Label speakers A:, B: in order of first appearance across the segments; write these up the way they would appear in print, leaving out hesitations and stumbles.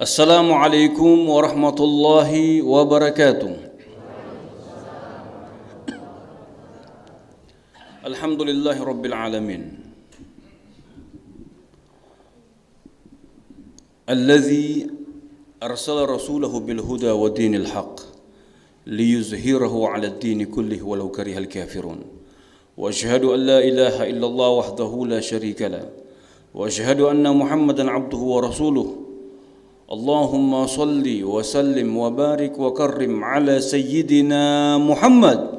A: Assalamualaikum warahmatullahi wabarakatuh. Alhamdulillahi rabbil alamin. Alladzi arsala rasulahu bil huda wa dinil haqq liyuzhirahu 'ala ad-din kullihi walau karihal kafirun. Wa asyhadu an la ilaha illallah wahdahu la syarika lah. Wa asyhadu anna Muhammadan 'abduhu wa rasuluh. Allahumma salli wa sallim wa barik wa karrim ala sayyidina Muhammad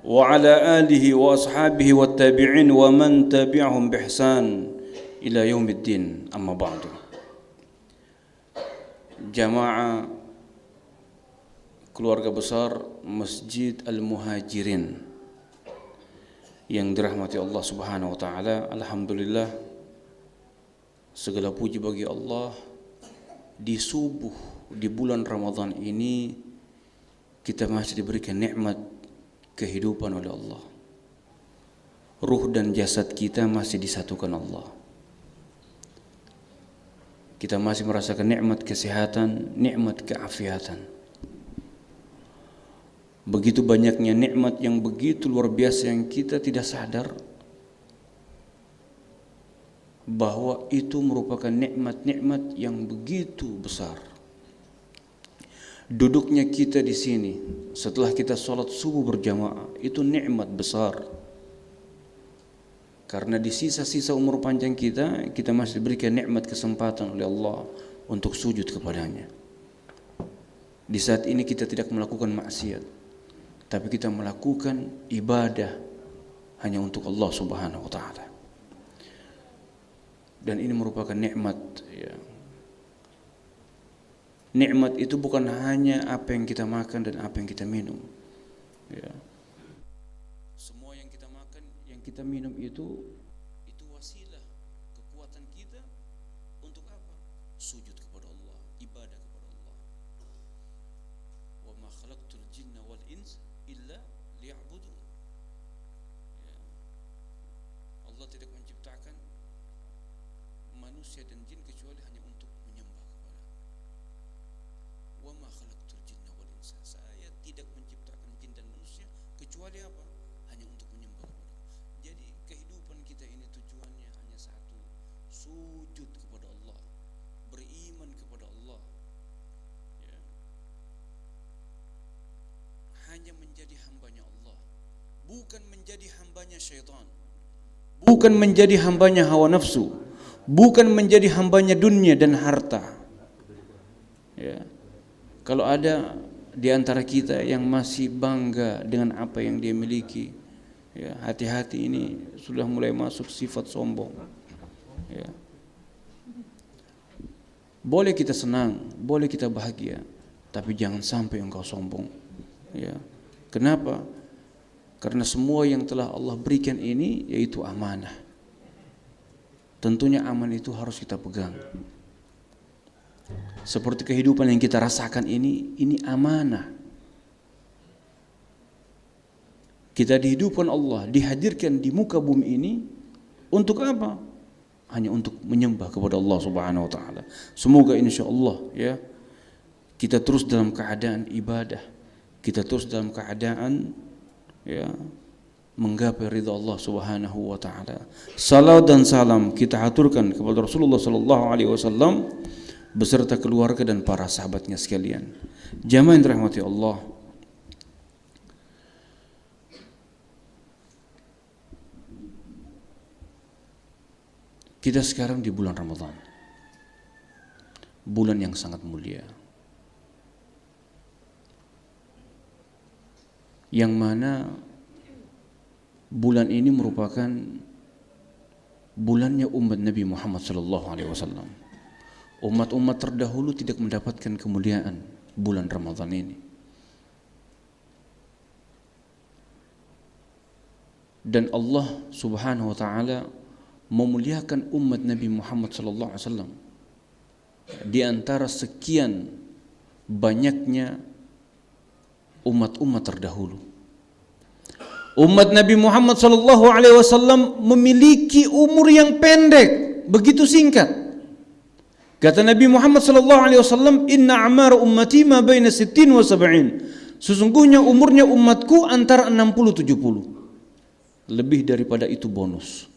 A: wa ala alihi wa ashabihi wa tabi'in wa man tabi'ahum bihsan ila yaumiddin, amma ba'du. Jamaah keluarga besar Masjid Al-Muhajirin yang dirahmati Allah Subhanahu wa taala, alhamdulillah, segala puji bagi Allah. Di subuh di bulan Ramadan ini kita masih diberikan nikmat kehidupan oleh Allah. Ruh dan jasad kita masih disatukan Allah. Kita masih merasakan nikmat kesehatan, nikmat keafiatan. Begitu banyaknya nikmat yang begitu luar biasa yang kita tidak sadar bahwa itu merupakan nikmat-nikmat yang begitu besar. Duduknya kita di sini setelah kita sholat subuh berjamaah itu nikmat besar. Karena di sisa-sisa umur panjang kita masih diberikan nikmat kesempatan oleh Allah untuk sujud kepadanya. Di saat ini kita tidak melakukan maksiat, tapi kita melakukan ibadah hanya untuk Allah Subhanahu wa taala. Dan ini merupakan nikmat, ya. Nikmat itu bukan hanya apa yang kita makan dan apa yang kita minum, ya. Semua yang kita makan, yang kita minum itu wasilah kekuatan kita untuk apa? Sujud kepada Allah, ibadah kepada Allah. Wa ma khalaqtul jinna wal ins illa liya'budun. Ya. Allah tidak menciptakan manusia dan jin kecuali hanya untuk menyembah kepada. Wa ma khalaqtul jinna wal insa. Saya tidak menciptakan jin dan manusia kecuali apa? Hanya untuk menyembah kepada. Jadi kehidupan kita ini tujuannya hanya satu, sujud kepada Allah, beriman kepada Allah. Ya. Hanya menjadi hambanya Allah, bukan menjadi hambanya syaitan, bukan menjadi hambanya hawa nafsu, bukan menjadi hambanya dunia dan harta. Ya. Kalau ada di antara kita yang masih bangga dengan apa yang dia miliki, ya, hati-hati, ini sudah mulai masuk sifat sombong. Ya. Boleh kita senang, boleh kita bahagia, tapi jangan sampai engkau sombong. Ya. Kenapa? Karena semua yang telah Allah berikan ini yaitu amanah. Tentunya aman itu harus kita pegang. Seperti kehidupan yang kita rasakan ini amanah. Kita dihidupkan Allah, dihadirkan di muka bumi ini untuk apa? Hanya untuk menyembah kepada Allah Subhanahu wa taala. Semoga insyaallah, ya, kita terus dalam keadaan ibadah, kita terus dalam keadaan, ya, menggapai ridha Allah Subhanahu wa taala. Salam dan salam kita haturkan kepada Rasulullah sallallahu alaihi wasallam beserta keluarga dan para sahabatnya sekalian. Jamaah yang dirahmati Allah, kita sekarang di bulan Ramadan, bulan yang sangat mulia, yang mana bulan ini merupakan bulannya umat Nabi Muhammad SAW. Umat-umat terdahulu tidak mendapatkan kemuliaan bulan Ramadan ini. Dan Allah Subhanahu wa taala memuliakan umat Nabi Muhammad SAW di antara sekian banyaknya umat-umat terdahulu. Umat Nabi Muhammad SAW memiliki umur yang pendek, begitu singkat. Kata Nabi Muhammad sallallahu alaihi wasallam, "Inna a'mar ummati ma baina 60 wa 70." Sesungguhnya umurnya umatku antara 60 70. Lebih daripada itu bonus.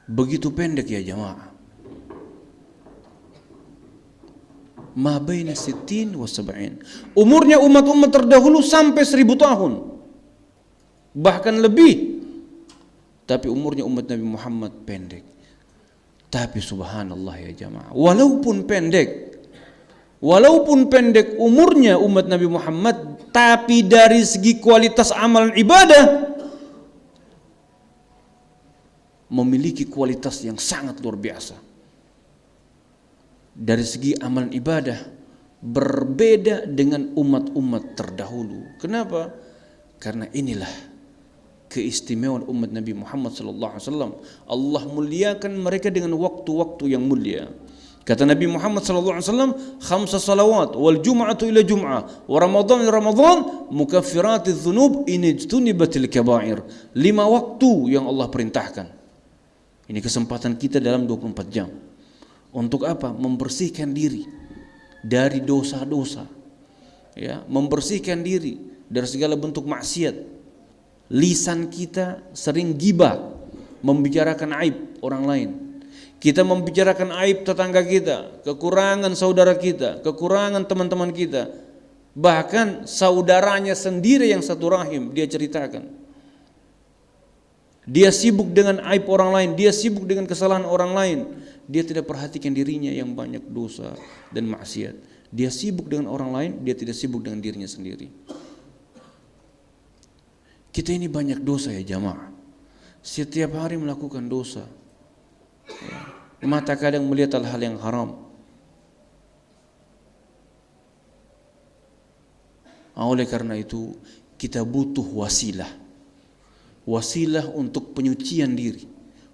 A: Begitu pendek ya jamaah. Ma baina 60 wa 70. Umurnya umat-umat terdahulu sampai 1000 tahun. Bahkan lebih. Tapi umurnya umat Nabi Muhammad pendek. Tapi subhanallah ya jamaah, walaupun pendek umurnya umat Nabi Muhammad, tapi dari segi kualitas amalan ibadah memiliki kualitas yang sangat luar biasa. Dari segi amalan ibadah berbeda dengan umat-umat terdahulu. Kenapa? Karena inilah keistimewaan umat Nabi Muhammad sallallahu alaihi wasallam. Allah muliakan mereka dengan waktu-waktu yang mulia. Kata Nabi Muhammad sallallahu alaihi wasallam, "Khamsa salawat wal jum'atu ila jum'ah wa ramadan ila ramadan mukaffiratidz dzunub in ijtunibatil kaba'ir." 5 waktu yang Allah perintahkan. Ini kesempatan kita dalam 24 jam. Untuk apa? Membersihkan diri dari dosa-dosa. Ya, membersihkan diri dari segala bentuk maksiat. Lisan kita sering gibah, membicarakan aib orang lain. Kita membicarakan aib tetangga kita, kekurangan saudara kita, kekurangan teman-teman kita. Bahkan saudaranya sendiri yang satu rahim dia ceritakan. Dia sibuk dengan aib orang lain, dia sibuk dengan kesalahan orang lain. Dia tidak perhatikan dirinya yang banyak dosa dan maksiat. Dia sibuk dengan orang lain, dia tidak sibuk dengan dirinya sendiri. Kita ini banyak dosa ya jamaah. Setiap hari melakukan dosa. Ya. Mata kadang melihat hal-hal yang haram. Oleh karena itu kita butuh wasilah. Wasilah untuk penyucian diri.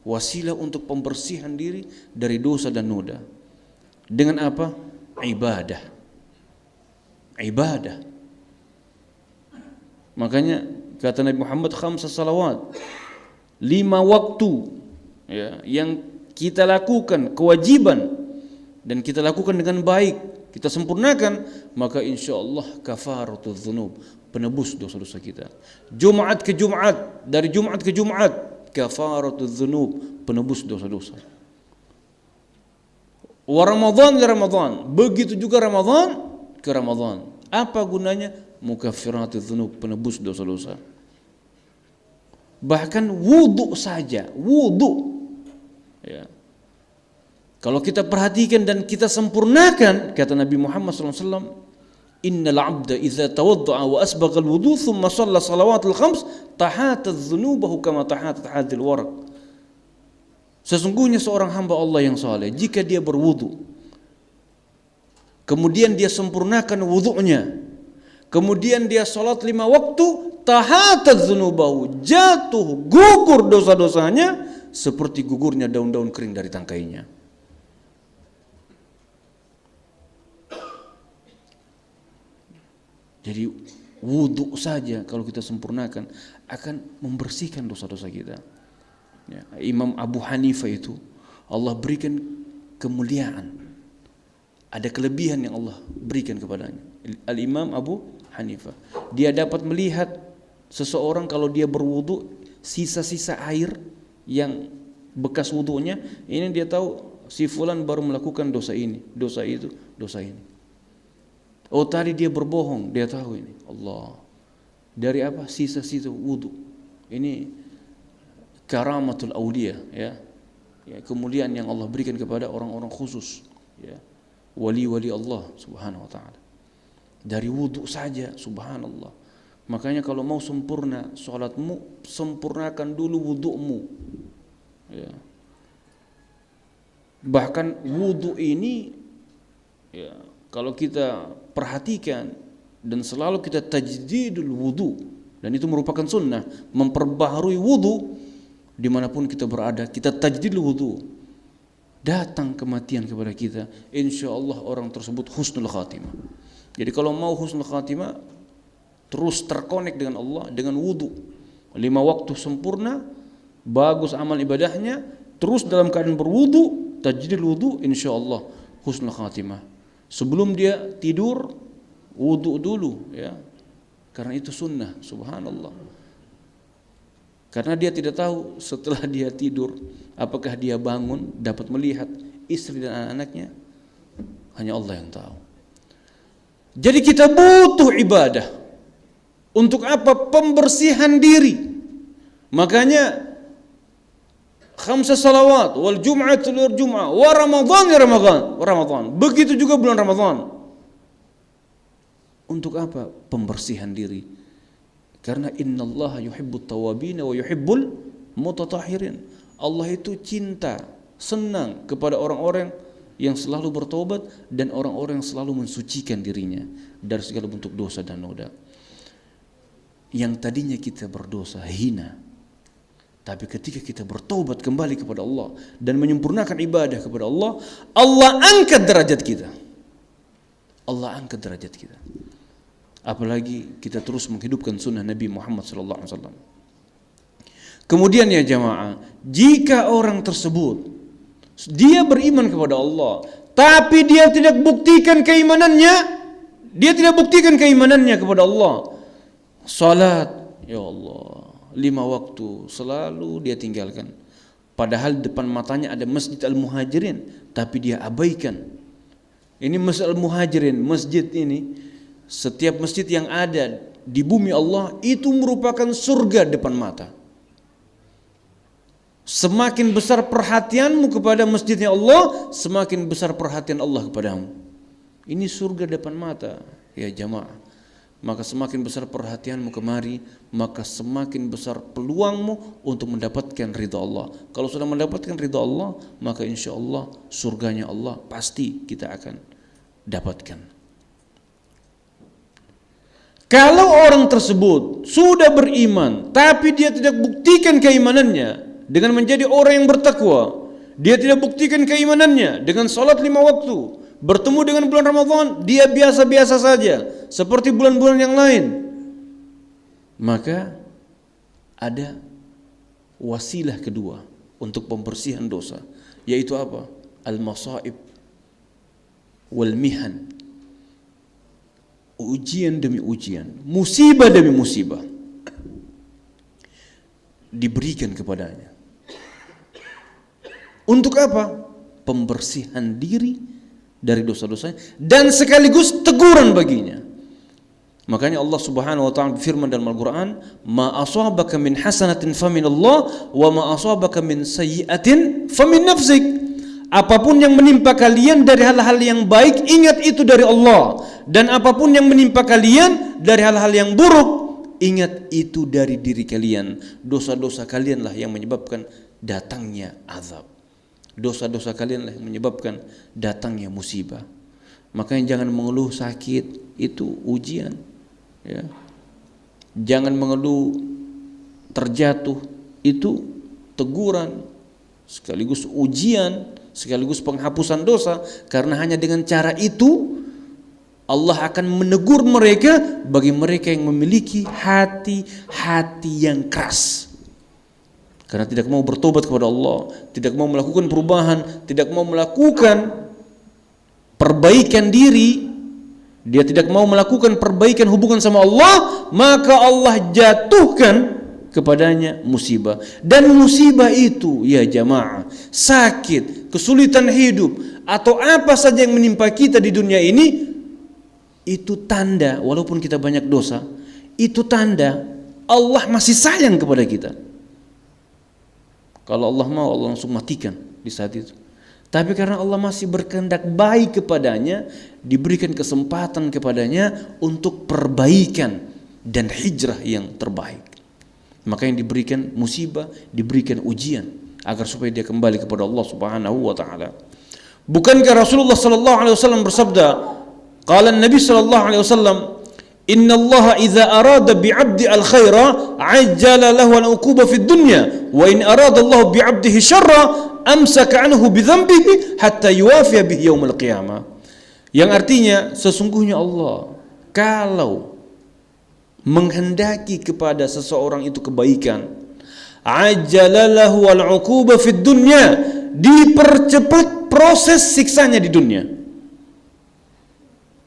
A: Wasilah untuk pembersihan diri dari dosa dan noda. Dengan apa? Ibadah. Ibadah. Makanya kata Nabi Muhammad, 5 salawat, 5 waktu ya, yang kita lakukan kewajiban dan kita lakukan dengan baik, kita sempurnakan, maka insya Allah kafaratudz dzunub, penebus dosa-dosa kita. Jumat ke Jumat, dari Jumat ke Jumat, kafaratudz dzunub, penebus dosa-dosa. Wa Ramadan ke Ramadan, begitu juga Ramadan ke Ramadan. Apa gunanya? Mukaffiratudz dzunub, penebus dosa-dosa. Bahkan wudu saja, wudu. Ya. Kalau kita perhatikan dan kita sempurnakan, kata Nabi Muhammad SAW, "Innal 'abda idza tawadda'a wa asbagha al-wudu thumma shalla salawatul khams tahatat dzunubahu kama tahatat hadhil waraq." Sesungguhnya seorang hamba Allah yang saleh, jika dia berwudu, kemudian dia sempurnakan wudunya, kemudian dia salat 5 waktu, tahatat dzunubahu, jatuh gugur dosa-dosanya seperti gugurnya daun-daun kering dari tangkainya. Jadi wudu saja kalau kita sempurnakan akan membersihkan dosa-dosa kita. Ya, Imam Abu Hanifah itu Allah berikan kemuliaan. Ada kelebihan yang Allah berikan kepadanya. Al-Imam Abu Hanifah. Dia dapat melihat seseorang kalau dia berwudu, sisa-sisa air yang bekas wudunya, ini dia tahu si fulan baru melakukan dosa ini, dosa itu, dosa ini. Oh tadi dia berbohong, dia tahu ini. Allah. Dari apa? Sisa-sisa wudu. Ini karamatul auliya, ya. Ya, kemuliaan yang Allah berikan kepada orang-orang khusus, ya. Wali-wali Allah Subhanahu wa taala. Dari wudu saja, subhanallah. Makanya kalau mau sempurna salatmu, sempurnakan dulu wudu'mu. Ya. Bahkan wudu ini, ya, kalau kita perhatikan dan selalu kita tajdidul wudu, dan itu merupakan sunnah, memperbaharui wudu dimanapun kita berada, kita tajdidul wudu. Datang kematian kepada kita, insya Allah orang tersebut husnul khatimah. Jadi kalau mau husnul khatimah, terus terkonek dengan Allah dengan wudu, 5 waktu sempurna, bagus amal ibadahnya, terus dalam keadaan berwudu, tajdidul wudu, insyaallah husnul khatimah. Sebelum dia tidur wudu dulu ya. Karena itu sunnah, subhanallah. Karena dia tidak tahu setelah dia tidur apakah dia bangun dapat melihat istri dan anak-anaknya, hanya Allah yang tahu. Jadi kita butuh ibadah. Untuk apa? Pembersihan diri. Makanya khamsa salawat wal jum'atu lil jum'ah wa ramadhan ya Ramadan. Begitu juga bulan Ramadan. Untuk apa? Pembersihan diri. Karena innallaha yuhibbut tawabin wa yuhibbul mutatahhirin. Allah itu cinta, senang kepada orang-orang yang selalu bertobat dan orang-orang yang selalu mensucikan dirinya dari segala bentuk dosa dan noda. Yang tadinya kita berdosa hina, tapi ketika kita bertobat kembali kepada Allah dan menyempurnakan ibadah kepada Allah, Allah angkat derajat kita. Allah angkat derajat kita. Apalagi kita terus menghidupkan sunnah Nabi Muhammad SAW. Kemudian ya jamaah, jika orang tersebut dia beriman kepada Allah, tapi dia tidak buktikan keimanannya, kepada Allah. Salat, ya Allah, 5 waktu selalu dia tinggalkan. Padahal depan matanya ada Masjid Al-Muhajirin, tapi dia abaikan. Ini Masjid Al-Muhajirin, masjid ini, setiap masjid yang ada di bumi Allah itu merupakan surga depan mata. Semakin besar perhatianmu kepada masjidnya Allah, semakin besar perhatian Allah kepadamu. Ini surga depan mata, ya jamaah. Maka semakin besar perhatianmu kemari, maka semakin besar peluangmu untuk mendapatkan ridha Allah. Kalau sudah mendapatkan ridha Allah, maka insya Allah surganya Allah pasti kita akan dapatkan. Kalau orang tersebut sudah beriman, tapi dia tidak buktikan keimanannya dengan menjadi orang yang bertakwa, dia tidak buktikan keimanannya dengan salat 5 waktu, bertemu dengan bulan Ramadan, dia biasa-biasa saja seperti bulan-bulan yang lain, maka ada wasilah kedua untuk pembersihan dosa, yaitu apa? Al-masaib wal mihan. Ujian demi ujian, musibah demi musibah diberikan kepadanya. Untuk apa? Pembersihan diri dari dosa-dosanya dan sekaligus teguran baginya. Makanya Allah Subhanahu wa taala berfirman dalam Al-Qur'an, "Ma asabaka min hasanatin famin Allah wa ma asabaka min sayyi'atin famin nafsik." Apapun yang menimpa kalian dari hal-hal yang baik, ingat itu dari Allah. Dan apapun yang menimpa kalian dari hal-hal yang buruk, ingat itu dari diri kalian. Dosa-dosa kalianlah yang menyebabkan datangnya azab. Dosa-dosa kalianlah yang menyebabkan datangnya musibah. Makanya jangan mengeluh sakit, itu ujian. Ya. Jangan mengeluh terjatuh, itu teguran sekaligus ujian, sekaligus penghapusan dosa. Karena hanya dengan cara itu Allah akan menegur mereka, bagi mereka yang memiliki hati yang keras. Karena tidak mau bertobat kepada Allah, tidak mau melakukan perubahan, tidak mau melakukan perbaikan diri, dia tidak mau melakukan perbaikan hubungan sama Allah, maka Allah jatuhkan kepadanya musibah. Dan musibah itu ya jamaah, sakit, kesulitan hidup, atau apa saja yang menimpa kita di dunia ini, itu tanda, walaupun kita banyak dosa, itu tanda Allah masih sayang kepada kita. Kalau Allah mau, Allah langsung matikan di saat itu. Tapi karena Allah masih berkehendak baik kepadanya, diberikan kesempatan kepadanya untuk perbaikan dan hijrah yang terbaik. Maka yang diberikan musibah, diberikan ujian agar supaya dia kembali kepada Allah Subhanahu wa taala. Bukankah Rasulullah sallallahu alaihi wasallam bersabda, qala Nabi sallallahu alaihi wasallam, "Inna Allah idza arada bi'abdi al-khaira 'ajjala lahu al-uquba fid dunya, wa in arada Allah bi'abdihi syarra amsaka anhu bi dhanbihi hatta yuwafiya bihi yaum al-qiyamah." Yang artinya sesungguhnya Allah kalau menghendaki kepada seseorang itu kebaikan, ajjalalahu al-uquba fid dunya, dipercepat proses siksanya di dunia.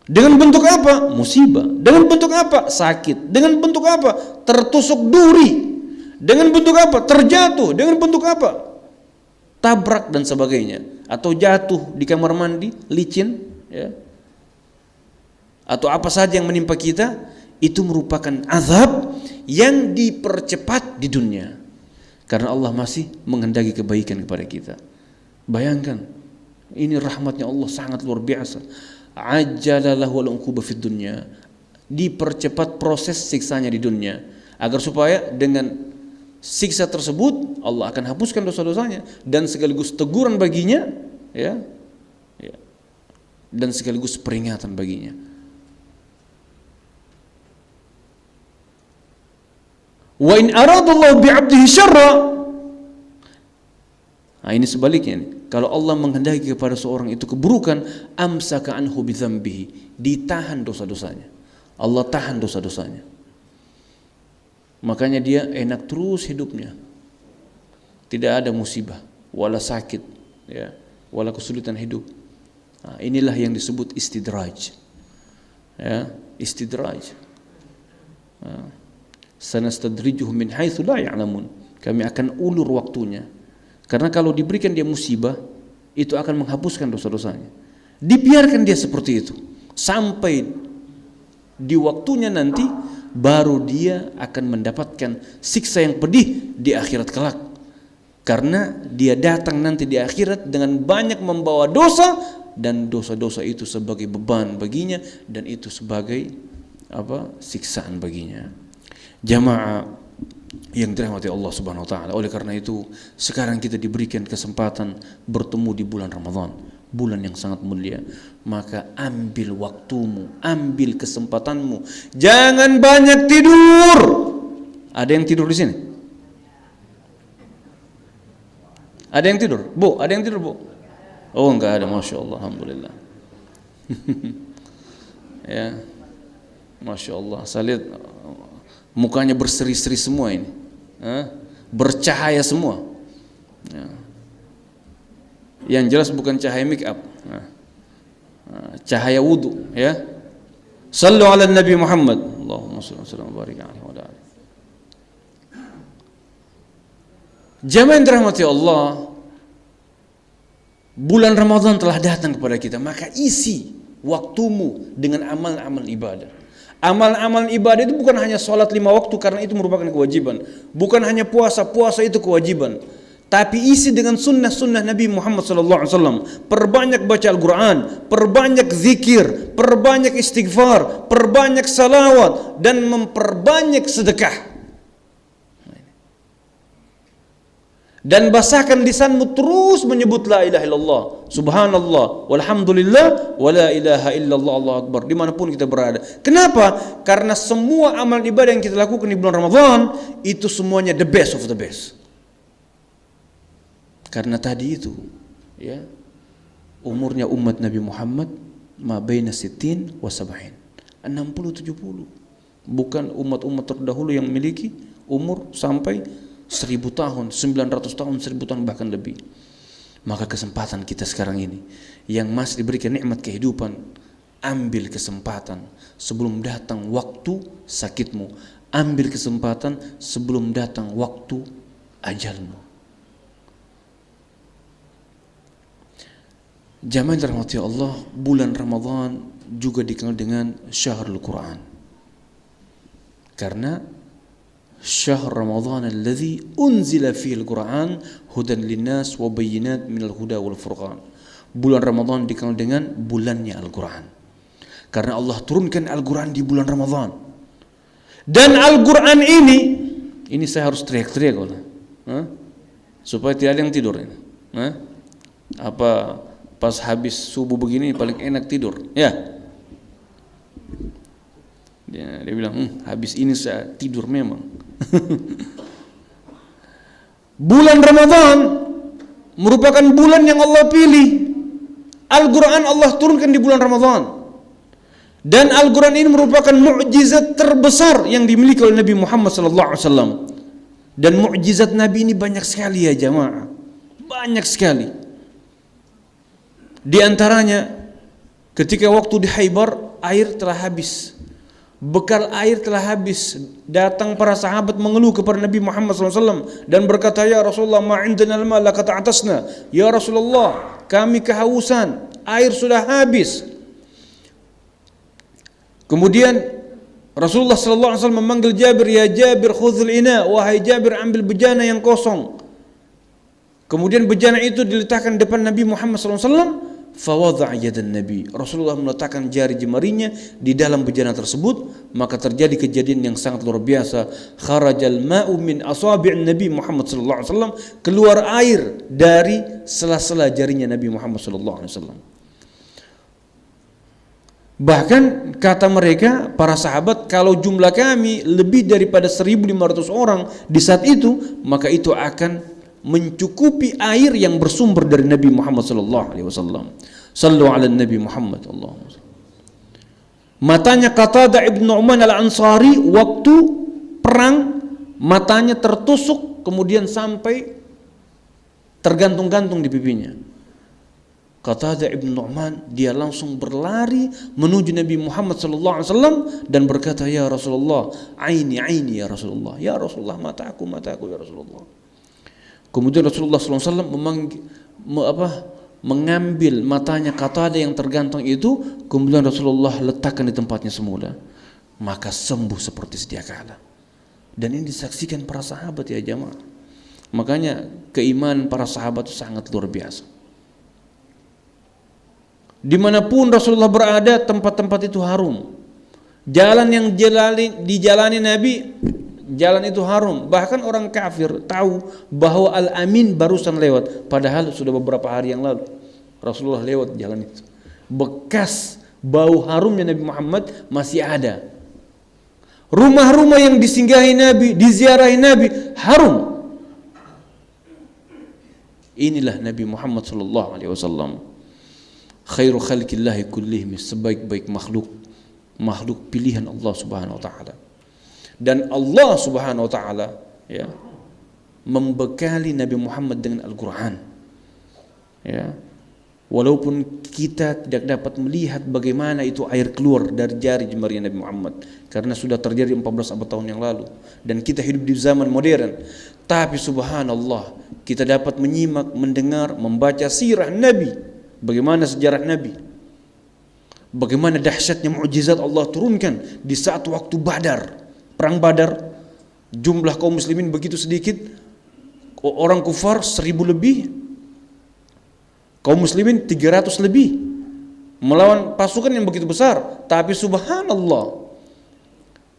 A: Dengan bentuk apa? Musibah. Dengan bentuk apa? Sakit. Dengan bentuk apa? Tertusuk duri. Dengan bentuk apa? Terjatuh. Dengan bentuk apa? Tabrak dan sebagainya. Atau jatuh di kamar mandi, licin, ya. Atau apa saja yang menimpa kita, itu merupakan azab yang dipercepat di dunia. Karena Allah masih menghendaki kebaikan kepada kita. Bayangkan, ini rahmatnya Allah sangat luar biasa. Ajjalalahu al-uquba fid dunya, dipercepat proses siksanya di dunia agar supaya dengan siksa tersebut Allah akan hapuskan dosa-dosanya dan sekaligus teguran baginya, ya, dan sekaligus peringatan baginya. Wa in aradallahu bi'abdihi syarra, nah ini sebaliknya nih. Kalau Allah menghendaki kepada seorang itu keburukan, amsaka anhu bidzambihi, ditahan dosa-dosanya. Allah tahan dosa-dosanya. Makanya dia enak terus hidupnya. Tidak ada musibah, wala sakit, ya, wala kesulitan hidup. Nah, inilah yang disebut istidraj. Ya, istidraj. Nah, sanastadrijuhum min haitsu la ya'lamun. Kami akan ulur waktunya. Karena kalau diberikan dia musibah, itu akan menghapuskan dosa-dosanya. Dibiarkan dia seperti itu sampai di waktunya nanti, baru dia akan mendapatkan siksa yang pedih di akhirat kelak. Karena dia datang nanti di akhirat dengan banyak membawa dosa, dan dosa-dosa itu sebagai beban baginya, dan itu sebagai siksaan baginya. Jamaah yang dirahmati Allah Subhanahu wa taala. Oleh karena itu, sekarang kita diberikan kesempatan bertemu di bulan Ramadan, bulan yang sangat mulia. Maka ambil waktumu, ambil kesempatanmu. Jangan banyak tidur. Ada yang tidur di sini? Ada yang tidur? Bu, ada yang tidur, Bu? Oh, enggak ada, Masya Allah, alhamdulillah. Ya, Masya Allah. Saya lihat mukanya berseri-seri semua ini, bercahaya semua. Yang jelas bukan cahaya make up, cahaya wudu, ya. Sallu ala Nabi Muhammad. Allahumma shalli wa sallim wa barik alaihi wa alihi. Jamaah yang dirahmati Allah, bulan Ramadan telah datang kepada kita, maka isi waktumu dengan amal-amal ibadah. Amal-amal ibadah itu bukan hanya sholat 5 waktu, karena itu merupakan kewajiban. Bukan hanya puasa itu kewajiban. Tapi isi dengan sunnah-sunnah Nabi Muhammad SAW. Perbanyak baca Al-Quran, perbanyak zikir, perbanyak istighfar, perbanyak salawat, dan memperbanyak sedekah. Dan basahkan lisanmu terus menyebut la ilaha illallah, subhanallah, walhamdulillah, wala ilaha illallah, Allahu akbar, dimanapun kita berada. Kenapa? Karena semua amal ibadah yang kita lakukan di bulan Ramadan itu semuanya the best of the best. Karena tadi itu, ya, umurnya umat Nabi Muhammad ma baina 60 wa 70, 60-70. Bukan umat-umat terdahulu yang memiliki umur sampai 1000 tahun, 900 tahun, 1000 tahun, bahkan lebih. Maka kesempatan kita sekarang ini yang masih diberikan nikmat kehidupan, ambil kesempatan sebelum datang waktu sakitmu, ambil kesempatan sebelum datang waktu ajalmu. Jamaah dirahmati Allah, bulan Ramadan juga dikenal dengan Syahrul Quran. Karena Syahr Ramadan alladzi unzila fihi al-Quran hudan linnas wa bayyinat minal huda wal furqan. Bulan Ramadan dikenal dengan bulannya Al-Quran. Karena Allah turunkan Al-Quran di bulan Ramadan. Dan Al-Quran ini saya harus teriak-teriak supaya tidak ada yang tidur ini. Apa pas habis subuh begini paling enak tidur, ya? Dia bilang, habis ini saya tidur memang. Bulan Ramadan merupakan bulan yang Allah pilih. Al-Quran Allah turunkan di bulan Ramadan. Dan Al-Quran ini merupakan mukjizat terbesar yang dimiliki oleh Nabi Muhammad SAW. Dan mukjizat Nabi ini banyak sekali ya jamaah. banyak sekali. Di antaranya ketika waktu di Khaybar air telah habis, bekal air telah habis, datang para sahabat mengeluh kepada Nabi Muhammad SAW dan berkata, ya Rasulullah, ma indana al-ma laqad atasna. Ya Rasulullah, kami kehausan, air sudah habis. Kemudian Rasulullah SAW memanggil Jabir, ya Jabir khudhul ina, wahai Jabir ambil bejana yang kosong. Kemudian bejana itu diletakkan depan Nabi Muhammad SAW. Fawadha'a yadan Nabi, Rasulullah meletakkan jari jemarinya di dalam bejana tersebut, maka terjadi kejadian yang sangat luar biasa. Kharajal ma'u min asabi'in Nabi Muhammad sallallahu alaihi wasallam, keluar air dari sela-sela jarinya Nabi Muhammad sallallahu alaihi wasallam. Bahkan kata mereka para sahabat, kalau jumlah kami lebih daripada 1.500 orang di saat itu, maka itu akan mencukupi air yang bersumber dari Nabi Muhammad sallallahu alaihi wasallam. Sallu ala Nabi Muhammad. Allahumma salli. Matanya Qatadah ibn Nu'man al-Ansari waktu perang, matanya tertusuk kemudian sampai tergantung-gantung di pipinya. Qatadah ibn Nu'man, dia langsung berlari menuju Nabi Muhammad sallallahu alaihi wasallam dan berkata, ya Rasulullah, aini ya Rasulullah, ya Rasulullah, mataku ya Rasulullah. Kemudian Rasulullah SAW mengambil matanya Qatadah yang tergantung itu, kemudian Rasulullah letakkan di tempatnya semula, maka sembuh seperti sedia kala. Dan ini disaksikan para sahabat ya jamaah. Makanya keimanan para sahabat itu sangat luar biasa. Dimanapun Rasulullah berada, tempat-tempat itu harum. Jalan yang dijalani Nabi, jalan itu harum. Bahkan orang kafir tahu bahwa Al-Amin barusan lewat, padahal sudah beberapa hari yang lalu Rasulullah lewat jalan itu. Bekas bau harumnya Nabi Muhammad masih ada. Rumah-rumah yang disinggahi Nabi, diziarahi Nabi, harum. Inilah Nabi Muhammad sallallahu alaihi wasallam. Khairu khalqillahi kullihim, sebaik-baik makhluk pilihan Allah Subhanahu wa taala. Dan Allah Subhanahu wa taala ya membekali Nabi Muhammad dengan Al-Qur'an. Ya. Walaupun kita tidak dapat melihat bagaimana itu air keluar dari jari jemari Nabi Muhammad karena sudah terjadi 14 abad tahun yang lalu dan kita hidup di zaman modern, tapi subhanallah kita dapat menyimak, mendengar, membaca sirah Nabi, bagaimana sejarah Nabi, bagaimana dahsyatnya mukjizat Allah turunkan di saat waktu Badar. Perang Badar, jumlah kaum muslimin begitu sedikit, orang kufar 1.000 lebih, kaum muslimin 300 lebih, melawan pasukan yang begitu besar. Tapi subhanallah,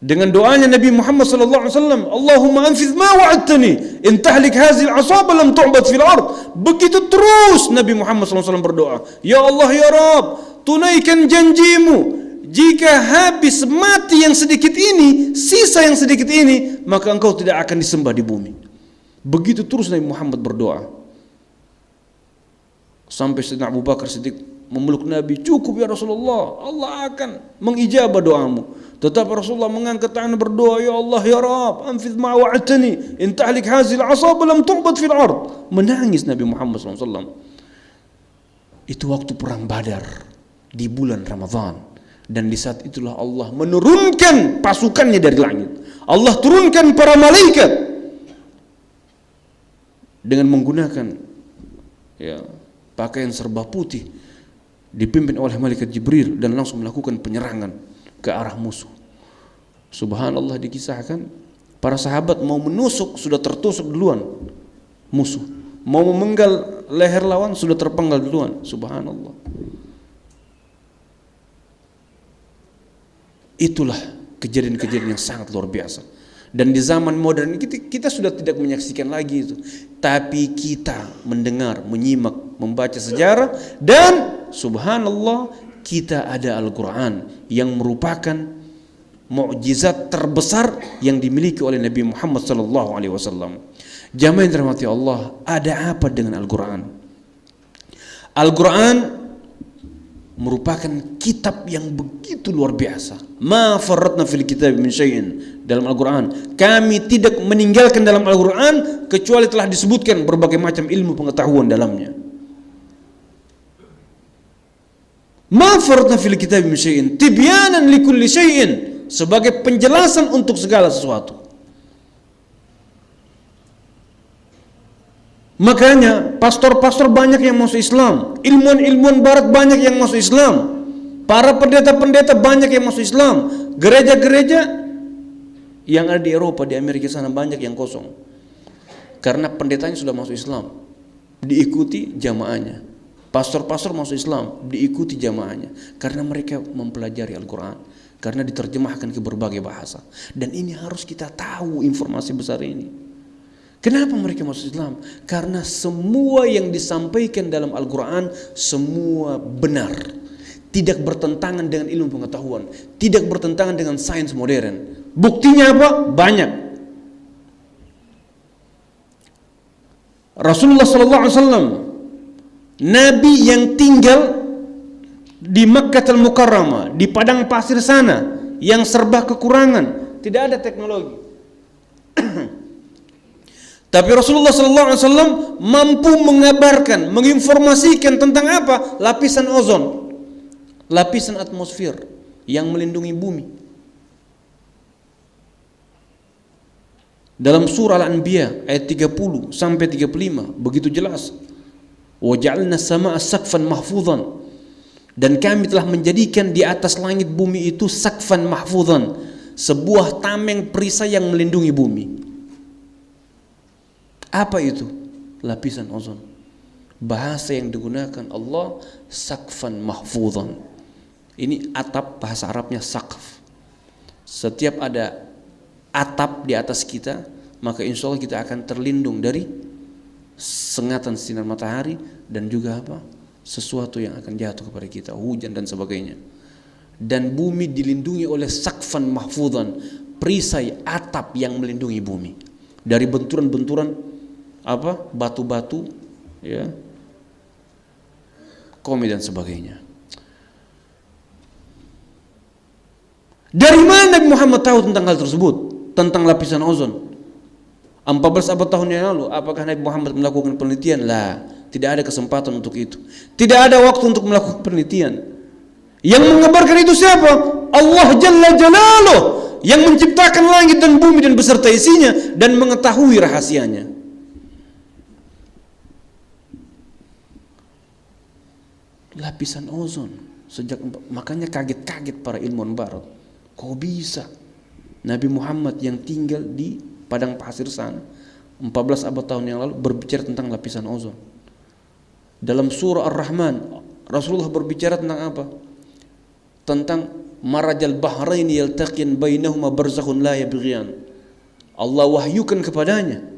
A: dengan doanya Nabi Muhammad sallallahu alaihi wasallam, Allahumma anfidh ma wa'adtani in tahlik hazil asaba lam tu'bad fil ard. Begitu terus Nabi Muhammad sallallahu alaihi wasallam berdoa, ya Allah ya Rabb, tunaikan janjimu. Jika habis mati yang sedikit ini, sisa yang sedikit ini, maka engkau tidak akan disembah di bumi. Begitu terus Nabi Muhammad berdoa. Sampai Sayyidina Abu Bakar Siddiq memeluk Nabi, cukup ya Rasulullah, Allah akan mengijabah doamu. Tetapi Rasulullah mengangkat tangan berdoa, ya Allah ya Rabb, anfidh ma wa'adtani in tahlik hazil asab lam tu'bad fil ard. Menangis Nabi Muhammad SAW. Itu waktu perang Badar di bulan Ramadan. Dan di saat itulah Allah menurunkan pasukannya dari langit. Allah turunkan para malaikat dengan menggunakan ya pakaian serba putih, dipimpin oleh malaikat Jibril dan langsung melakukan penyerangan ke arah musuh. Subhanallah, dikisahkan para sahabat mau menusuk sudah tertusuk duluan musuh, mau memenggal leher lawan sudah terpenggal duluan. Subhanallah. Itulah kejadian-kejadian yang sangat luar biasa. Dan di zaman modern kita sudah tidak menyaksikan lagi itu, tapi kita mendengar, menyimak, membaca sejarah, dan subhanallah kita ada Al-Quran yang merupakan mukjizat terbesar yang dimiliki oleh Nabi Muhammad SAW. Jamaah yang dirahmati Allah, ada apa dengan Al-Quran? Al-Quran merupakan kitab yang begitu luar biasa. Ma farratna fil kitab min syai'in, dalam Al-Quran. Kami tidak meninggalkan dalam Al-Quran kecuali telah disebutkan berbagai macam ilmu pengetahuan dalamnya. Ma farratna fil kitab min syai'in tibyanan likulli syai'in, sebagai penjelasan untuk segala sesuatu. Makanya pastor-pastor banyak yang masuk Islam, ilmuwan-ilmuwan barat banyak yang masuk Islam, para pendeta-pendeta banyak yang masuk Islam, gereja-gereja yang ada di Eropa, di Amerika sana banyak yang kosong. Karena pendetanya sudah masuk Islam, diikuti jamaahnya. Pastor-pastor masuk Islam, diikuti jamaahnya. Karena mereka mempelajari Al-Quran, karena diterjemahkan ke berbagai bahasa. Dan ini harus kita tahu informasi besar ini. Kenapa mereka masuk Islam? Karena semua yang disampaikan dalam Al-Quran semua benar, tidak bertentangan dengan ilmu pengetahuan, tidak bertentangan dengan sains modern. Buktinya apa? Banyak. Rasulullah SAW, Nabi yang tinggal di Makkah Al-Mukarramah, di padang pasir sana, yang serba kekurangan, tidak ada teknologi. Tapi Rasulullah SAW mampu mengabarkan, menginformasikan tentang apa? Lapisan ozon, lapisan atmosfer yang melindungi bumi. Dalam surah Al-Anbiya ayat 30 sampai 35 begitu jelas. Wa ja'alna as-samaa'a saqfan mahfuzan, dan kami telah menjadikan di atas langit bumi itu saqfan mahfuzan, sebuah tameng perisai yang melindungi bumi. Apa itu? Lapisan ozon. Bahasa yang digunakan Allah saqfan mahfuzan. Ini atap, bahasa Arabnya saqf. Setiap ada atap di atas kita, maka insya Allah kita akan terlindung dari sengatan sinar matahari dan juga apa? Sesuatu yang akan jatuh kepada kita, hujan dan sebagainya. Dan bumi dilindungi oleh saqfan mahfuzan, perisai atap yang melindungi bumi dari benturan-benturan apa? Batu-batu, ya, komedi dan sebagainya. Dari mana Nabi Muhammad tahu tentang hal tersebut? Tentang lapisan ozon 14 abad tahun yang lalu. Apakah Nabi Muhammad melakukan penelitian? Lah, tidak ada kesempatan untuk itu. Tidak ada waktu untuk melakukan penelitian. Yang mengabarkan itu siapa? Allah Jalla Jalaluh, yang menciptakan langit dan bumi dan beserta isinya dan mengetahui rahasianya. Lapisan ozon sejak, makanya kaget-kaget para ilmuwan barat. Kok bisa Nabi Muhammad yang tinggal di padang pasir sana 14 abad tahun yang lalu berbicara tentang lapisan ozon? Dalam surah Ar-Rahman Rasulullah berbicara tentang apa? Tentang marajal bahrain yaltaqin bainahuma barzakhun la yabghiyan. Allah wahyukan kepadanya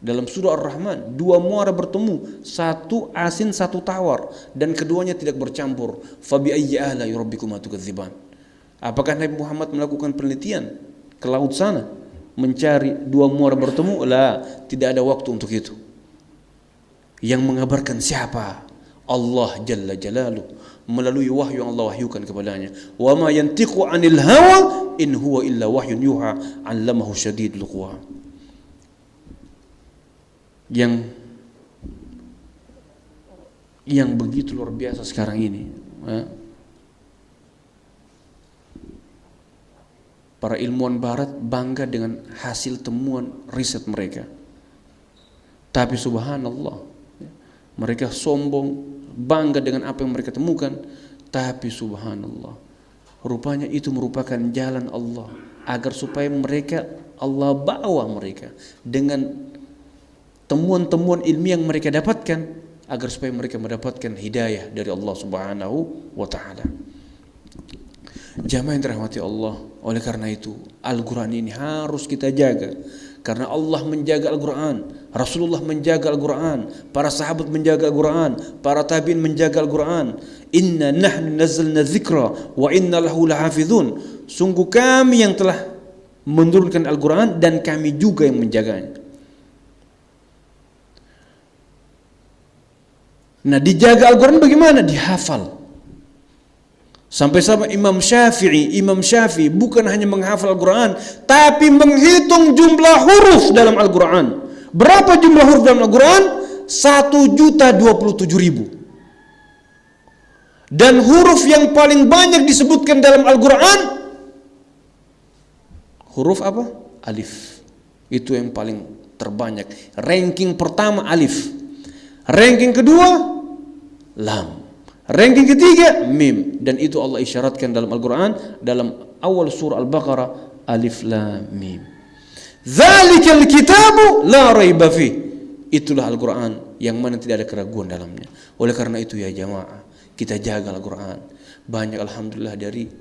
A: dalam surah Ar-Rahman, dua muara bertemu, satu asin satu tawar, dan keduanya tidak bercampur. Fabi ayyi ala'i rabbikuma tukadziban. Apakah Nabi Muhammad melakukan penelitian ke laut sana mencari dua muara bertemu? Lah, tidak ada waktu untuk itu. Yang mengabarkan siapa? Allah Jalla Jalaluh melalui wahyu yang Allah wahyukan kepadanya. Wa ma yantiqu 'anil hawa in huwa illa wahyun yuha 'allamahu syadidul quwa. Yang begitu luar biasa sekarang ini, ya. Para ilmuwan barat bangga dengan hasil temuan riset mereka. Tapi subhanallah, mereka sombong, bangga dengan apa yang mereka temukan. Tapi subhanallah, rupanya itu merupakan jalan Allah agar supaya mereka, Allah bawa mereka dengan temuan-temuan ilmiah yang mereka dapatkan agar supaya mereka mendapatkan hidayah dari Allah Subhanahu wa taala. Jamaah yang dirahmati Allah, oleh karena itu Al-Qur'an ini harus kita jaga. Karena Allah menjaga Al-Qur'an, Rasulullah menjaga Al-Qur'an, para sahabat menjaga Al-Qur'an, para tabi'in menjaga Al-Qur'an. Inna nahnu nazzalna dzikra wa inna lahu lahafizun. Sungguh kami yang telah menurunkan Al-Qur'an dan kami juga yang menjaganya. Nah, dijaga Al-Quran bagaimana? Dihafal. Sampai-sampai Imam Syafi'i bukan hanya menghafal Al-Quran, tapi menghitung jumlah huruf dalam Al-Quran. Berapa jumlah huruf dalam Al-Quran? 1.027.000. Dan huruf yang paling banyak disebutkan dalam Al-Quran, huruf apa? Alif. Itu yang paling terbanyak. Ranking pertama alif. Ranking kedua lam. Ranking ketiga mim. Dan itu Allah isyaratkan dalam Al-Quran dalam awal surah Al-Baqarah, alif lam mim. Dzalikal kitabu la raiba fih. Itulah Al-Quran yang mana tidak ada keraguan dalamnya. Oleh karena itu ya jamaah, kita jaga Al-Quran. Banyak alhamdulillah dari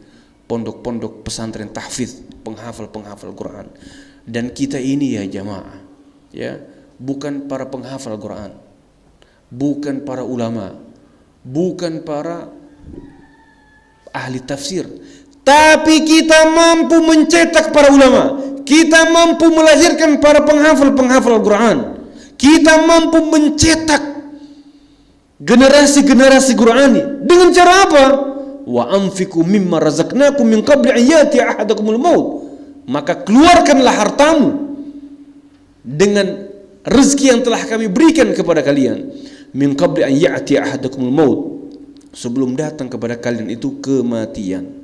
A: pondok-pondok pesantren tahfidz, penghafal Al-Quran. Dan kita ini ya jamaah, ya, bukan para penghafal Al-Quran, bukan para ulama, bukan para ahli tafsir, tapi kita mampu mencetak para ulama, kita mampu melahirkan para penghafal Al-Quran, kita mampu mencetak generasi Qurani. Dengan cara apa? Wa anfiqu mimma razaqnakum min qabli an yati ahadakumul maut. Maka keluarkanlah hartamu dengan rezeki yang telah kami berikan kepada kalian, min qabli an ya'ti ahadakumul maut, sebelum datang kepada kalian itu kematian.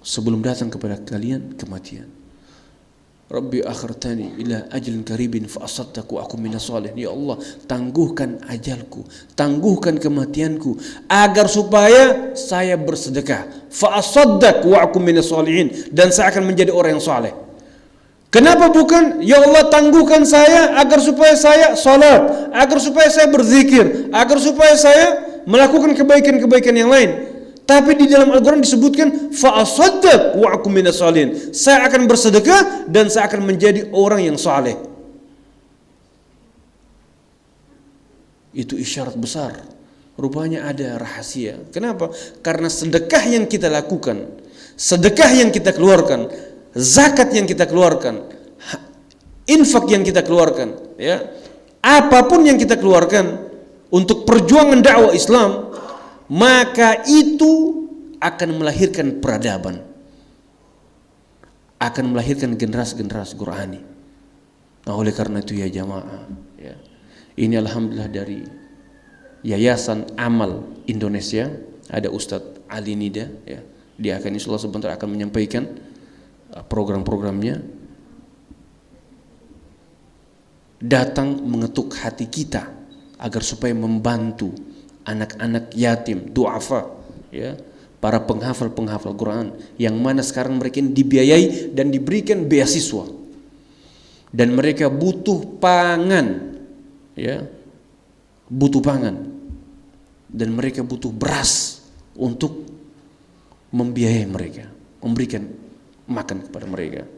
A: Sebelum datang kepada kalian kematian. Rabbi akhirtani ila ajalin qaribin fa asaddaq wa akum minas shalihin. Ya Allah, tangguhkan ajalku, tangguhkan kematianku agar supaya saya bersedekah, fa asaddaq wa akum minas shalihin, dan saya akan menjadi orang yang saleh. Kenapa bukan ya Allah tangguhkan saya agar supaya saya salat, agar supaya saya berzikir, agar supaya saya melakukan kebaikan-kebaikan yang lain? Tapi di dalam Al-Quran disebutkan fa asaddaq wa akum minas shalihin. Saya akan bersedekah dan saya akan menjadi orang yang saleh. Itu isyarat besar. Rupanya ada rahasia. Kenapa? Karena sedekah yang kita lakukan, sedekah yang kita keluarkan, zakat yang kita keluarkan, infak yang kita keluarkan, ya, apapun yang kita keluarkan untuk perjuangan dakwah Islam, maka itu akan melahirkan peradaban, akan melahirkan generasi Qurani. Nah, oleh karena itu ya jamaah, ya, ini alhamdulillah dari Yayasan Amal Indonesia, ada Ustadz Ali Nida, ya, dia akan insyaallah sebentar akan menyampaikan program-programnya, datang mengetuk hati kita agar supaya membantu anak-anak yatim, du'afa, ya, para penghafal Quran yang mana sekarang mereka dibiayai dan diberikan beasiswa, dan mereka butuh pangan, ya, butuh pangan, dan mereka butuh beras untuk membiayai mereka, memberikan makan kepada mereka.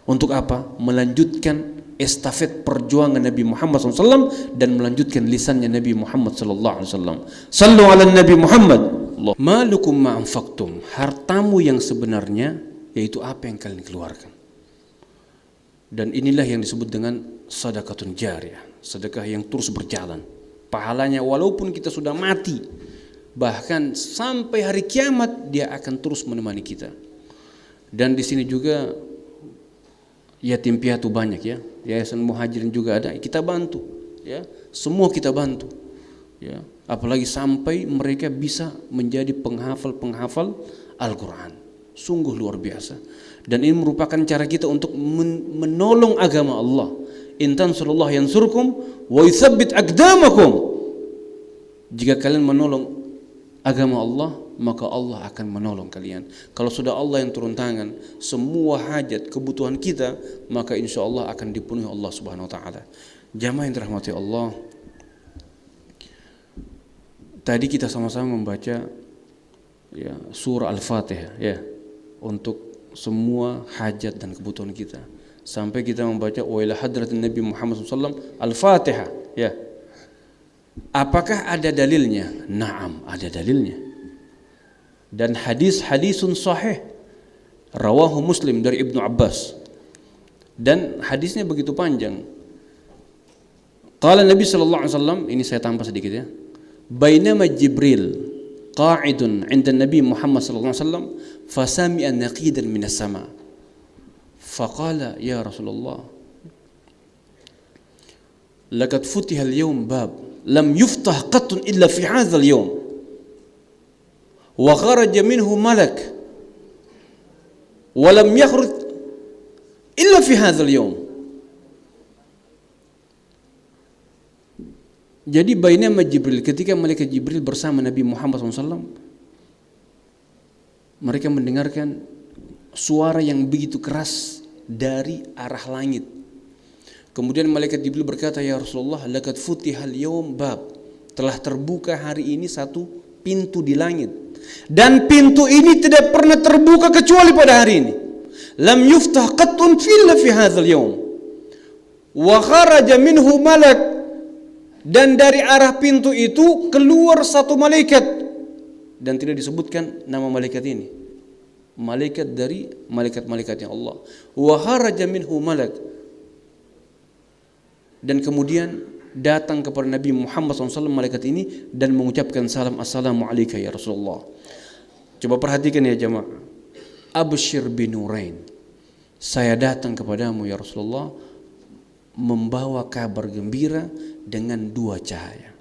A: Untuk apa? Melanjutkan estafet perjuangan Nabi Muhammad SAW dan melanjutkan lisannya Nabi Muhammad SAW. Sallu ala Nabi Muhammad. Malukum ma'anfaqtum. Hartamu yang sebenarnya yaitu apa yang kalian keluarkan. Dan inilah yang disebut dengan sedekahun jariyah, sedekah yang terus berjalan. Pahalanya walaupun kita sudah mati, bahkan sampai hari kiamat dia akan terus menemani kita. Dan di sini juga yatim piatu banyak, ya. Yayasan Muhajirin juga ada, kita bantu, ya. Semua kita bantu, ya. Apalagi sampai mereka bisa menjadi penghafal Al-Quran. Sungguh luar biasa. Dan ini merupakan cara kita untuk menolong agama Allah. In tansurullah yansurkum wa yuthabbit aqdamakum. Jika kalian menolong agama Allah, maka Allah akan menolong kalian. Kalau sudah Allah yang turun tangan, semua hajat, kebutuhan kita, maka insya Allah akan dipenuhi Allah Subhanahu wa taala. Jamaah yang dirahmati Allah, tadi kita sama-sama membaca, ya, surah Al-Fatihah, ya, untuk semua hajat dan kebutuhan kita. Sampai kita membaca wa ila hadratin Nabi Muhammad SAW Al-Fatihah, ya. Apakah ada dalilnya? Naam, ada dalilnya. Dan hadisun sahih rawahu Muslim dari Ibnu Abbas, dan hadisnya begitu panjang. Qala Nabi sallallahu alaihi wasallam, ini saya tambah sedikit ya. Bainama Jibril qa'idun 'inda Nabi Muhammad sallallahu alaihi wasallam fasami'a naqidan minas sama. Faqala ya Rasulullah laqad futiha al-yawm bab lam yuftah qattun illa fi hadzal yawm wa kharaja minhu malak wa lam yakhruj illa fi hadzal yawm. Jadi bainama Jibril, ketika malaikat Jibril bersama Nabi Muhammad SAW, mereka mendengarkan suara yang begitu keras dari arah langit. Kemudian malaikat Jibril berkata, ya Rasulullah, laqad futihal yawm bab, telah terbuka hari ini satu pintu di langit, dan pintu ini tidak pernah terbuka kecuali pada hari ini. Lam yuftah qattun illa fi hadzal yawm wa kharaja minhu malak, dan dari arah pintu itu keluar satu malaikat, dan tidak disebutkan nama malaikat ini, malaikat dari malaikat-malaikatnya Allah. Wa kharaja minhu malak, dan kemudian datang kepada Nabi Muhammad SAW malaikat ini dan mengucapkan salam, assalamu alayka ya Rasulullah. Coba perhatikan ya jamaah. Abshir binurain, saya datang kepadamu ya Rasulullah membawa kabar gembira dengan dua cahaya.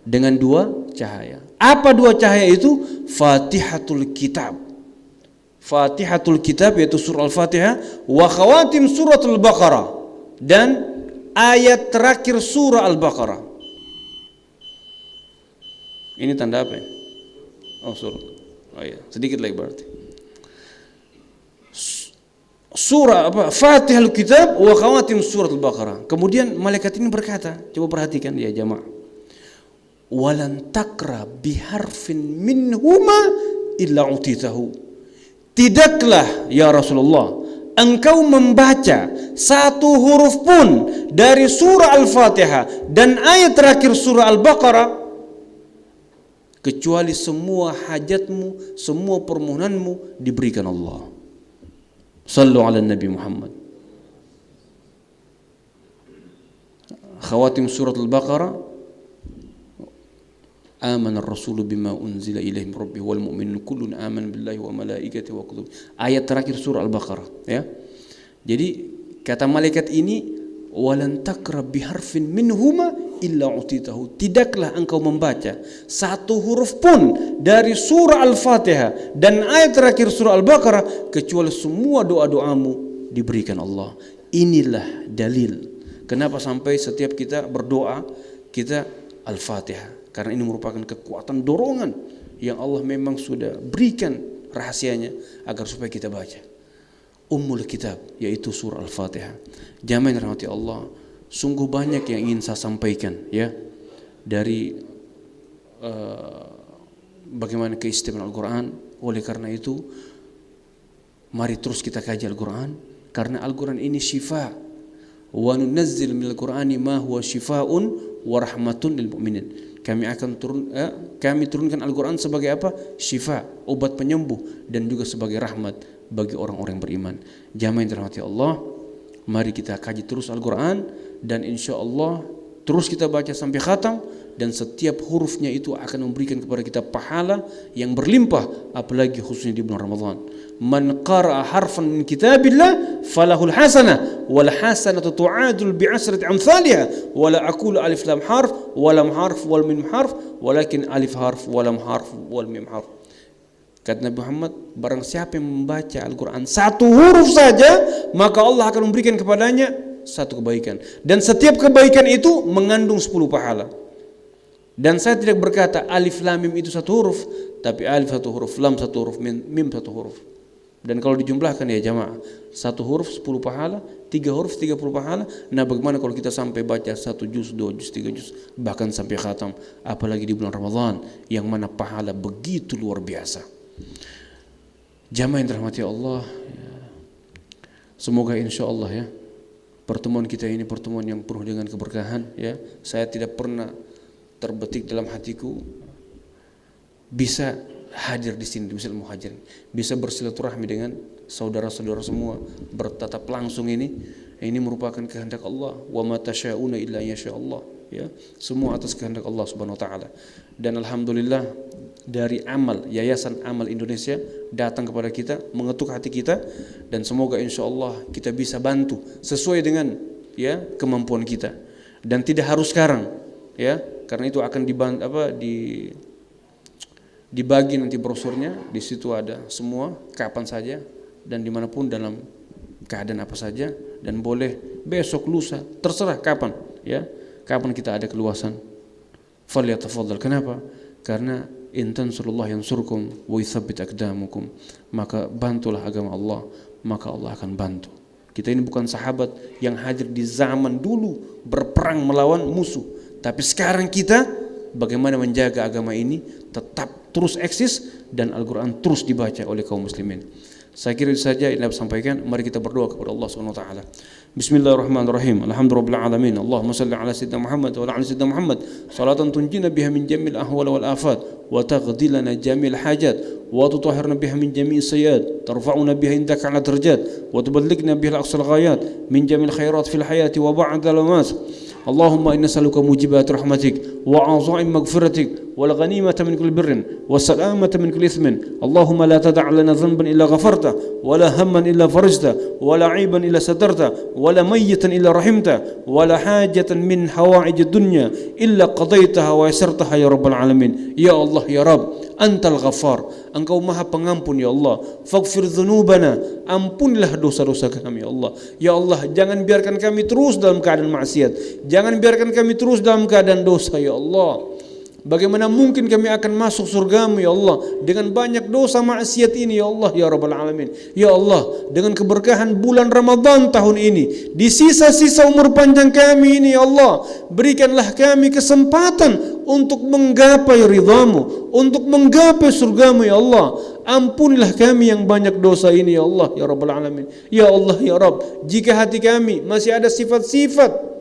A: Dengan dua cahaya. Apa dua cahaya itu? Fatihatul Kitab. Fatihatul Kitab yaitu surah Al-Fatihah, wa khawatim suratul Baqarah, dan ayat terakhir surah Al-Baqarah. Ini tanda apa ya? Oh, surah. Oh iya, sedikit lagi berarti. Surah apa? Fatihul Kitab wa khawatim surat Al-Baqarah. Kemudian malaikat ini berkata, coba perhatikan ya jamaah. Walan takra biharfin minhuma illa utitahu. Tidaklah ya Rasulullah engkau membaca satu huruf pun dari surah Al-Fatihah dan ayat terakhir surah Al-Baqarah kecuali semua hajatmu, semua permohonanmu diberikan Allah. Sallu ala Nabi Muhammad. Khawatim surat Al-Baqarah, amana ar-rasulu bima unzila ilaihi min rabbih wal mu'minun kullun amana billahi wa malaikatihi wa kutubihi. Ayat terakhir surah Al-Baqarah ya. Jadi kata malaikat ini, walan takra biharfin minhuma illa utitahu. Tidaklah engkau membaca satu huruf pun dari surah Al-Fatihah dan ayat terakhir surah Al-Baqarah kecuali semua doa-doamu diberikan Allah. Inilah dalil kenapa sampai setiap kita berdoa kita Al-Fatihah, karena ini merupakan kekuatan dorongan yang Allah memang sudah berikan rahasianya agar supaya kita baca. Ummul Kitab yaitu surah Al-Fatihah. Jamaah yang dirahmati Allah, sungguh banyak yang ingin saya sampaikan ya dari bagaimana keistimewaan Al-Quran. Oleh karena itu mari terus kita kaji Al-Quran, karena Al-Quran ini syifa. Wa nunazzil minal Qur'ani ma huwa syifaun wa rahmatun lil mu'minin. Kami turunkan Al-Quran sebagai apa? Syifa, obat penyembuh, dan juga sebagai rahmat bagi orang-orang yang beriman. Jamaah yang dirahmati Allah, mari kita kaji terus Al-Quran, dan insya Allah terus kita baca sampai khatam, dan setiap hurufnya itu akan memberikan kepada kita pahala yang berlimpah, apalagi khususnya di bulan Ramadan. Man qara'a harfan min kitabillah falahul hasanah wal hasanatu tu'adul bi'asrati amsalha wala aqulu alif lam harf walam harf wal mim harf walakin alif harf walam harf wal mim harf. Kata Nabi Muhammad, barang siapa yang membaca Al-Quran satu huruf saja, maka Allah akan memberikan kepadanya satu kebaikan, dan setiap kebaikan itu mengandung 10 pahala. Dan saya tidak berkata alif lam mim itu satu huruf, tapi alif satu huruf, lam satu huruf, mim satu huruf. Dan kalau dijumlahkan ya jamaah, satu huruf 10 pahala, 3 huruf 30 pahala. Nah bagaimana kalau kita sampai baca 1 juz, 2 juz, 3 juz, bahkan sampai khatam, apalagi di bulan Ramadan yang mana pahala begitu luar biasa. Jamaah yang dirahmati Allah, semoga insya Allah ya pertemuan kita ini pertemuan yang penuh dengan keberkahan ya. Saya tidak pernah terbetik dalam hatiku bisa hadir di sini di Masjidil Muhajirin, bisa bersilaturahmi dengan saudara-saudara semua, bertatap langsung ini Ini merupakan kehendak Allah. Wa ma tasyauna illa yasha Allah. Ya, semua atas kehendak Allah Subhanahu wa taala. Dan alhamdulillah dari amal Yayasan Amal Indonesia datang kepada kita, mengetuk hati kita, dan semoga insyaallah kita bisa bantu sesuai dengan ya kemampuan kita. Dan tidak harus sekarang, ya, karena itu akan dibagi nanti brosurnya, di situ ada semua kapan saja dan dimanapun dalam keadaan apa saja, dan boleh besok, lusa, terserah kapan, ya. Kapan kita ada keluasan, falyatafaddal. Kenapa? Karena in tansurullah yansurkum wa yuthabbit aqdamakum. Maka bantulah agama Allah, maka Allah akan bantu. Kita ini bukan sahabat yang hadir di zaman dulu berperang melawan musuh, tapi sekarang kita bagaimana menjaga agama ini tetap terus eksis dan Al-Quran terus dibaca oleh kaum muslimin. Saya kira itu saja yang dapat sampaikan. Mari kita berdoa kepada Allah Subhanahu wa taala. Bismillahirrahmanirrahim. Alhamdulillahirabbil alamin. Allahumma shalli ala sayyidina Muhammad wa ala ali sayyidina Muhammad salatan tunjina biha min jamil ahwal wal afat wa taqdi lana jamil hajat wa tutahhirna biha min jami'is sayyi'at tarfa'una biha indaka ala darajat wa tuballighna biha aqsal ghayat min jamil khairat fil hayati wa ba'da al-mamat. Allahumma inna nas'aluka mujibat rahmatik wa 'azaim maghfiratik wal ghanimata min kulli birrin was salamata min kulli ithmin. Allahumma la tada' lana dhanban illa ghafarta wa la hamman illa farajta wa la 'aiban illa satarta wa la mayyitan illa rahimta wa la hajatan min hawaij ad-dunya illa qadaitaha wa yassartaha ya rabbal alamin. Ya Allah ya Rabb, Antal Ghaffar, Engkau Maha Pengampun ya Allah. Faghfir dzunubana, ampunilah dosa-dosa kami ya Allah. Ya Allah, jangan biarkan kami terus dalam keadaan maksiat. Jangan biarkan kami terus dalam keadaan dosa ya Allah. Bagaimana mungkin kami akan masuk surgamu ya Allah dengan banyak dosa maksiat ini ya Allah ya Rabbal Alamin. Ya Allah, dengan keberkahan bulan Ramadan tahun ini, di sisa-sisa umur panjang kami ini ya Allah, berikanlah kami kesempatan untuk menggapai ridhamu, untuk menggapai surgamu ya Allah. Ampunilah kami yang banyak dosa ini ya Allah ya Rabbal Alamin. Ya Allah ya Rabb, jika hati kami masih ada sifat-sifat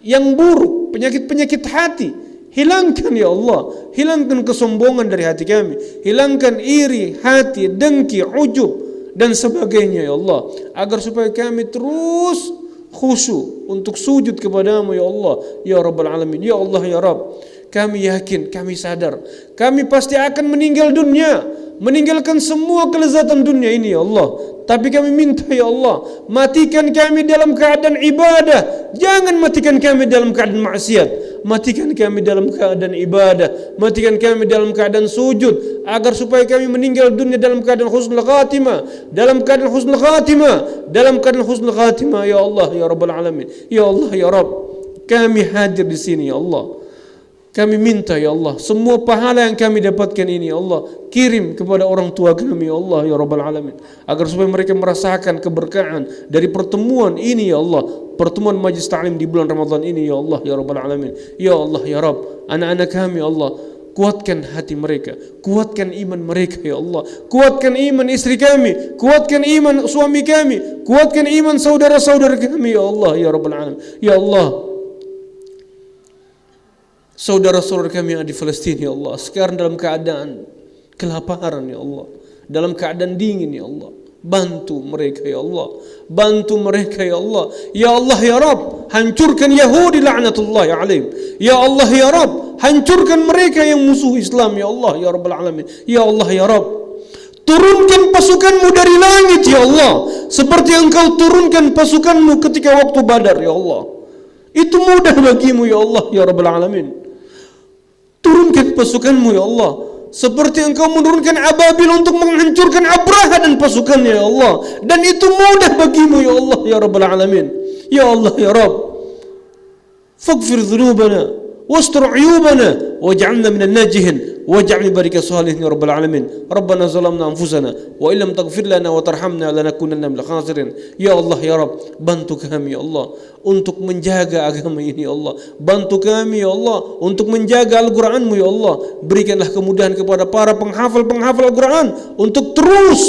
A: yang buruk, penyakit-penyakit hati, hilangkan ya Allah. Hilangkan kesombongan dari hati kami, hilangkan iri hati, dengki, ujub dan sebagainya ya Allah, agar supaya kami terus khusyuk untuk sujud kepadamu ya Allah ya Rabbal Alamin. Ya Allah ya Rabb, kami yakin, kami sadar, kami pasti akan meninggal dunia, meninggalkan semua kelezatan dunia ini ya Allah. Tapi kami minta ya Allah, matikan kami dalam keadaan ibadah, jangan matikan kami dalam keadaan maksiat. Matikan kami dalam keadaan ibadah, matikan kami dalam keadaan sujud, agar supaya kami meninggal dunia dalam keadaan husnul khatimah, dalam keadaan husnul khatimah, dalam keadaan husnul khatimah ya Allah ya Rabbal Alamin. Ya Allah ya Rabb, kami hadir di sini ya Allah. Kami minta ya Allah, semua pahala yang kami dapatkan ini ya Allah, kirim kepada orang tua kami ya Allah ya Rabbal Alamin, agar supaya mereka merasakan keberkahan dari pertemuan ini ya Allah, pertemuan majlis ta'lim di bulan Ramadan ini ya Allah ya Rabbal Alamin. Ya Allah ya Rabb, anak-anak kami ya Allah, kuatkan hati mereka, kuatkan iman mereka ya Allah, kuatkan iman istri kami, kuatkan iman suami kami, kuatkan iman saudara-saudara kami ya Allah ya Rabbal Alamin. Ya Allah, saudara-saudara kami yang ada di Palestina ya Allah, sekarang dalam keadaan kelaparan ya Allah, dalam keadaan dingin ya Allah, bantu mereka ya Allah, bantu mereka ya Allah. Ya Allah ya Rabb, hancurkan Yahudi la'natullahi alaihim. Ya Allah ya Rabb, hancurkan mereka yang musuh Islam ya Allah ya Rabbal Alamin. Ya Allah ya Rabb, turunkan pasukanmu dari langit ya Allah, seperti engkau turunkan pasukanmu ketika waktu Badar ya Allah. Itu mudah bagimu ya Allah ya Rabbal Alamin. Turunkan pasukanmu ya Allah, seperti engkau menurunkan ababil untuk menghancurkan Abraha dan pasukannya ya Allah. Dan itu mudah bagimu ya Allah ya Rabbal Alamin. Ya Allah ya Rabb, faghfir dhunubana wastur uyubana waj'alna minan najihin waj'al barika salihin ya Rabbal Alamin. Rabbana zalamna anfusana wa illam taghfir lana wa tarhamna lanakunanna minal khasirin. Ya Allah ya Rabb, bantu kami ya Allah untuk menjaga agama ini ya Allah, bantu kami ya Allah untuk menjaga Al-Quranmu ya Allah. Berikanlah kemudahan kepada para penghafal-penghafal Al-Quran untuk terus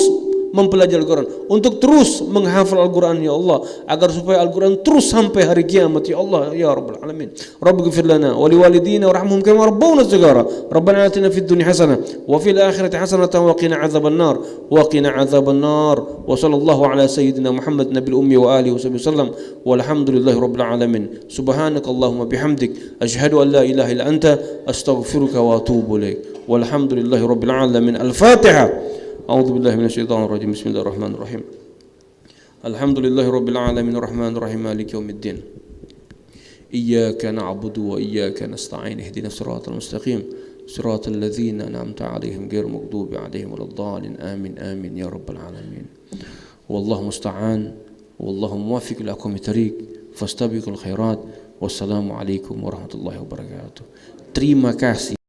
A: mempelajari Al-Quran, untuk terus menghafal Al-Quran ya Allah, agar supaya Al-Quran terus sampai hari kiamat ya Allah ya Rabbal Alamin. Rabbighfir lana wa liwalidina warhamhum kama rabbawna shighara. Rabbana atina fid dunya hasanah wa fil akhirati hasanatan wa qina adzaban nar wa qina adzaban nar. Wa sallallahu ala sayyidina Muhammad nabil ummi wa alihi wasallam walhamdulillahi rabbil alamin. Subhanakallahumma bihamdik asyhadu an la ilaha illa anta astaghfiruka wa atubu ilaik. Walhamdulillahi rabbil alamin. Al-Fatihah. أعوذ بالله من الشيطان الرجيم بسم الله الرحمن الرحيم الحمد لله رب العالمين الرحمن الرحيم مالك يوم الدين إياك نعبد وإياك نستعين اهدنا الصراط المستقيم صراط الذين أنعمت عليهم غير المغضوب عليهم ولا الضالين آمين آمين يا رب العالمين والله مستعان والله موافق لأقوم الطريق فاستبقوا الخيرات والسلام عليكم ورحمة الله وبركاته. Terima kasih.